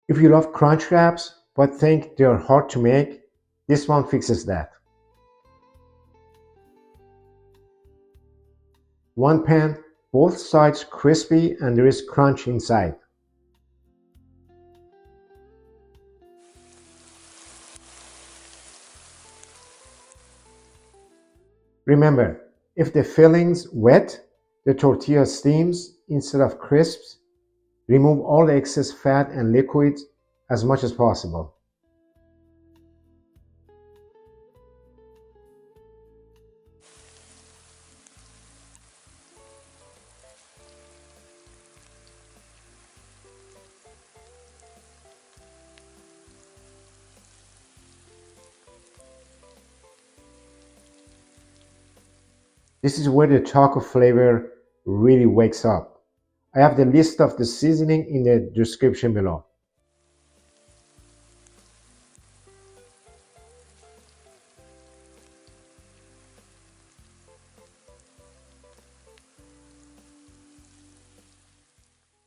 If you love crunch wraps but think they're hard to make, this one fixes that. One pan, both sides crispy and there is crunch inside. Remember, if the filling's wet, the tortilla steams instead of crisps. Remove all the excess fat and liquids as much as possible. This is where the taco flavor really wakes up. I have the list of the seasoning in the description below.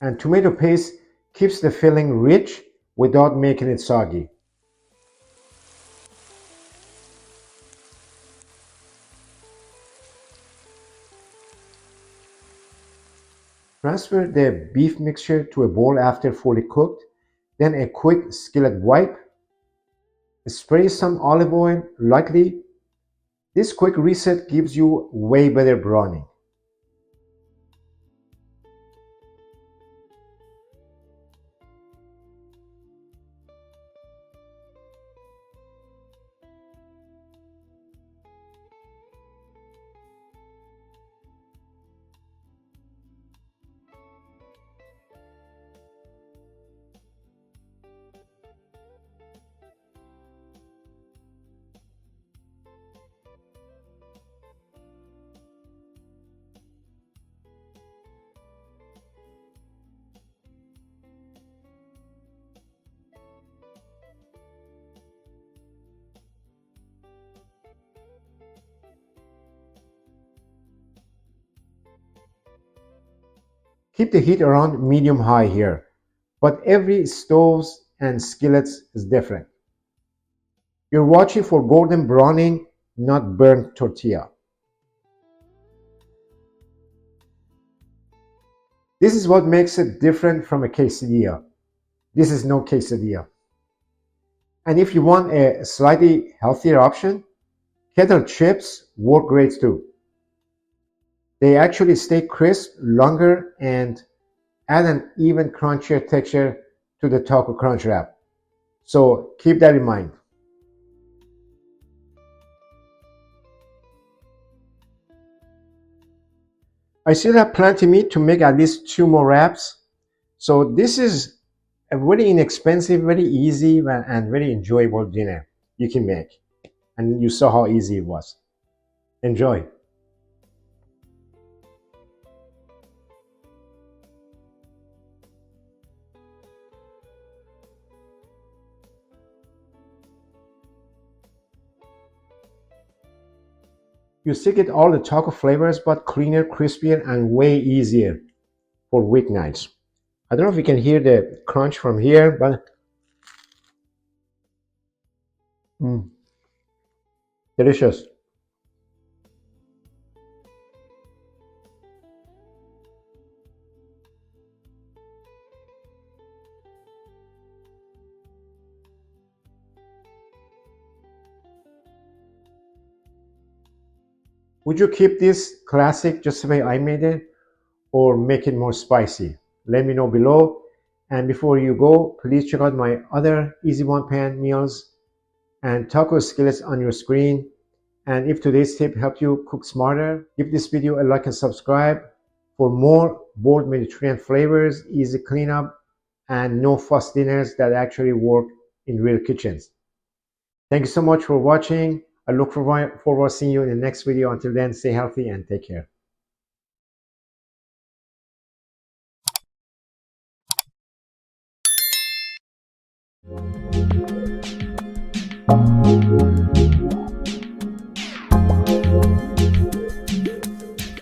And tomato paste keeps the filling rich without making it soggy. Transfer the beef mixture to a bowl after fully cooked, then a quick skillet wipe. Spray some olive oil lightly. This quick reset gives you way better browning. Keep the heat around medium-high here, but every stoves and skillets is different. You're watching for golden browning, not burnt tortilla. This is what makes it different from a quesadilla. This is no quesadilla. And if you want a slightly healthier option, kettle chips work great too. They actually stay crisp longer and add an even crunchier texture to the taco crunch wrap. So keep that in mind. I still have plenty meat to make at least 2 more wraps. So this is a very inexpensive, very easy and very enjoyable dinner you can make. And you saw how easy it was. Enjoy. You still get all the taco flavors, but cleaner, crispier, and way easier for weeknights. I don't know if you can hear the crunch from here, but delicious. Would you keep this classic just the way I made it, or make it more spicy? Let me know below. And before you go, please check out my other easy one pan meals and taco skillets on your screen. And if today's tip helped you cook smarter, give this video a like and subscribe for more bold Mediterranean flavors, easy cleanup, and no fuss dinners that actually work in real kitchens. Thank you so much for watching. I look forward to seeing you in the next video. Until then, stay healthy and take care.